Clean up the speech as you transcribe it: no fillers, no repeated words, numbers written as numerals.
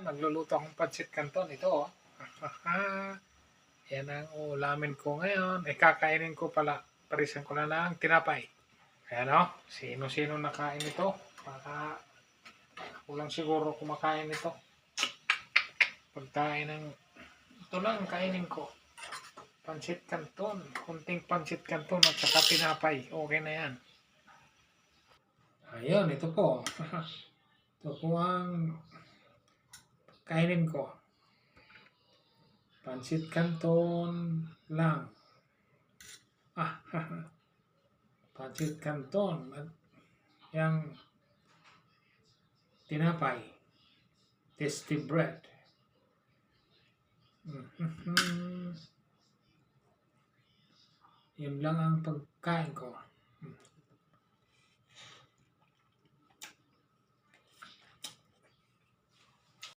Nagluluto akong pancit canton. Ito, oh. Yan ang ulamin ko ngayon. Kakainin ko pala. Parisan ko na lang tinapay. Ayan, oh. Sino-sino nakain ito? Baka ako lang siguro kumakain ito. Pagkain ng... Ito lang kainin ko. Pancit canton. Kunting pancit canton at saka tinapay. Okay na yan. Ayun, ito po. Ito po ang kainin ko. Pancit canton lang. Pancit canton at yung tinapay. Tasty bread. Yun lang ang pagkain ko.